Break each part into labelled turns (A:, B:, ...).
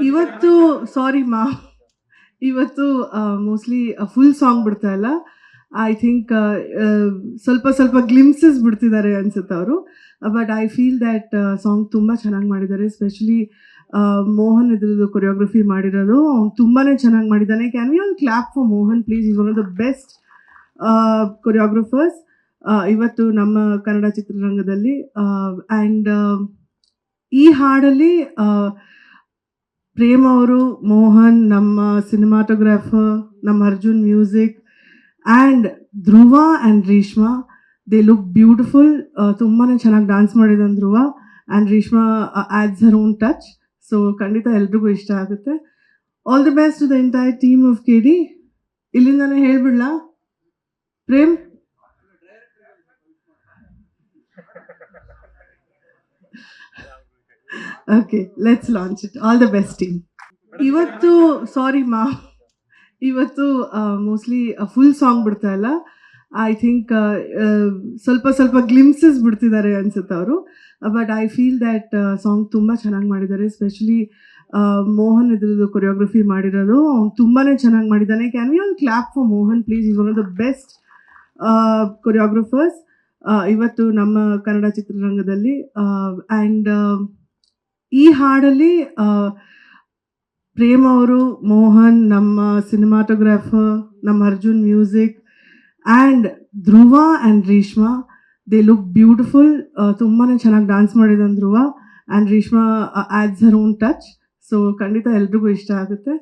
A: ಇವತ್ತು ಸಾರಿ ಮಾ ಇವತ್ತು ಮೋಸ್ಟ್ಲಿ ಫುಲ್ ಸಾಂಗ್ ಬಿಡ್ತಾ ಇಲ್ಲ. ಐ ಥಿಂಕ್ ಸ್ವಲ್ಪ ಸ್ವಲ್ಪ ಗ್ಲಿಮ್ಸಸ್ ಬಿಡ್ತಿದ್ದಾರೆ ಅನ್ಸುತ್ತೆ ಅವರು. But I feel that song ತುಂಬ ಚೆನ್ನಾಗಿ ಮಾಡಿದ್ದಾರೆ. ಎಸ್ಪೆಷಲಿ ಮೋಹನ್ ಇದ್ರದ್ದು ಕೊರಿಯೋಗ್ರಫಿ ಮಾಡಿರೋದು ಅವ್ನು ತುಂಬಾ ಚೆನ್ನಾಗಿ ಮಾಡಿದ್ದಾನೆ. Can you all clap for Mohan please? Is one of the best choreographers ಇವತ್ತು ನಮ್ಮ ಕನ್ನಡ ಚಿತ್ರರಂಗದಲ್ಲಿ. ಆ್ಯಂಡ್ ಈ ಹಾಡಲ್ಲಿ ಪ್ರೇಮ್ ಅವರು, ಮೋಹನ್, ನಮ್ಮ ಸಿನಿಮಾಟೋಗ್ರಾಫರ್, ನಮ್ಮ Arjun music, and Dhruva and Reshma, they look beautiful. ತುಂಬಾ ಚೆನ್ನಾಗಿ ಡ್ಯಾನ್ಸ್ ಮಾಡಿದ್ದಾನೆ Dhruva, and Reshma adds her own touch. So ಖಂಡಿತ ಎಲ್ರಿಗೂ ಇಷ್ಟ ಆಗುತ್ತೆ. All the best to the entire team of KD. ಇಲ್ಲಿಂದಾನೆ ಹೇಳ್ಬಿಡ್ಲಾ Prem? Okay, let's launch it. All the best team. ಇವತ್ತು ಸಾರಿ ಮಾ ಇವತ್ತು ಮೋಸ್ಟ್ಲಿ ಫುಲ್ ಸಾಂಗ್ ಬಿಡ್ತಾ ಇಲ್ಲ. ಐ ಥಿಂಕ್ ಸ್ವಲ್ಪ ಸ್ವಲ್ಪ ಗ್ಲಿಮ್ಸಸ್ ಬಿಡ್ತಿದ್ದಾರೆ ಅನ್ಸುತ್ತೆ ಅವರು. But I feel that song ತುಂಬ ಚೆನ್ನಾಗಿ ಮಾಡಿದ್ದಾರೆ. ಎಸ್ಪೆಷಲಿ ಮೋಹನ್ ಇದ್ರದ್ದು ಕೊರಿಯೋಗ್ರಫಿ ಮಾಡಿರೋದು ಅವ್ನು ತುಂಬಾ ಚೆನ್ನಾಗಿ ಮಾಡಿದ್ದಾನೆ. Can you all clap for Mohan please? Is one of the best choreographers ಇವತ್ತು ನಮ್ಮ ಕನ್ನಡ ಚಿತ್ರರಂಗದಲ್ಲಿ. ಆ್ಯಂಡ್ ಈ ಹಾಡಲ್ಲಿ ಪ್ರೇಮ್ ಅವರು, ಮೋಹನ್, ನಮ್ಮ ಸಿನಿಮಾಟೋಗ್ರಾಫರ್, ನಮ್ಮ Arjun music, and Dhruva and Reshma, they look beautiful. ತುಂಬಾ ಚೆನ್ನಾಗಿ ಡ್ಯಾನ್ಸ್ ಮಾಡಿದ್ದಾನೆ Dhruva, and Reshma adds her own touch. So ಖಂಡಿತ ಎಲ್ರಿಗೂ ಇಷ್ಟ ಆಗುತ್ತೆ.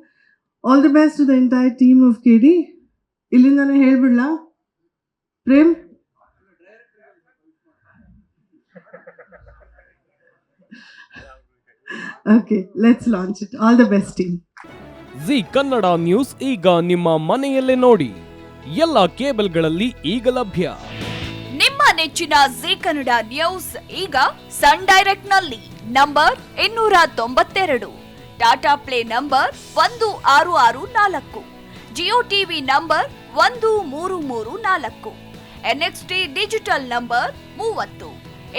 A: All the best to the entire team of KD. ಇಲ್ಲಿಂದಾನೆ ಹೇಳ್ಬಿಡ್ಲಾ Prem? Okay, let's launch it. All the best team.
B: Zee Kannada news ಈಗ ನಿಮ್ಮ ಮನೆಯಲ್ಲೇ ನೋಡಿ. ಎಲ್ಲ ಕೇಬಲ್ಗಳಲ್ಲಿ ಈಗ ಲಭ್ಯ.
C: ನಿಮ್ಮ ನೆಚ್ಚಿನ ಜಿ ಕನ್ನಡ ನ್ಯೂಸ್ ಈಗ ಸನ್ ಡೈರೆಕ್ಟ್ ನಲ್ಲಿ number 292, Tata play number 1664, Jio TV number 1334, NXT digital number 30,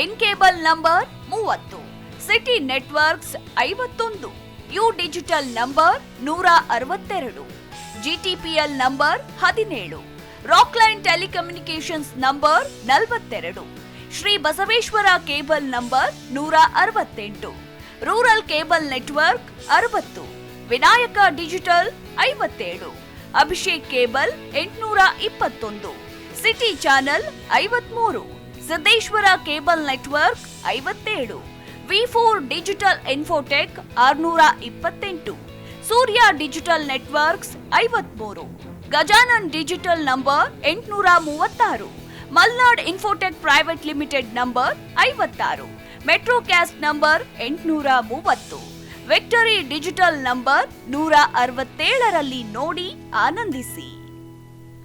C: in cable number 30, city networks 51, U digital number 162, GTPL number 17, Rockline telecommunications number 42, Shri Basaveshwara cable number 168, rural cable network 60, Vinayaka digital 57, Abhishek cable 821, city channel 53, Siddeshwara cable network 57, V4 digital Infotech 628, Surya digital networks 53, Gajanan digital number 836, Malnad infotech private limited number 56, metrocast number 830, Victory digital number 167ರಲ್ಲಿ ನೋಡಿ ಆನಂದಿಸಿ.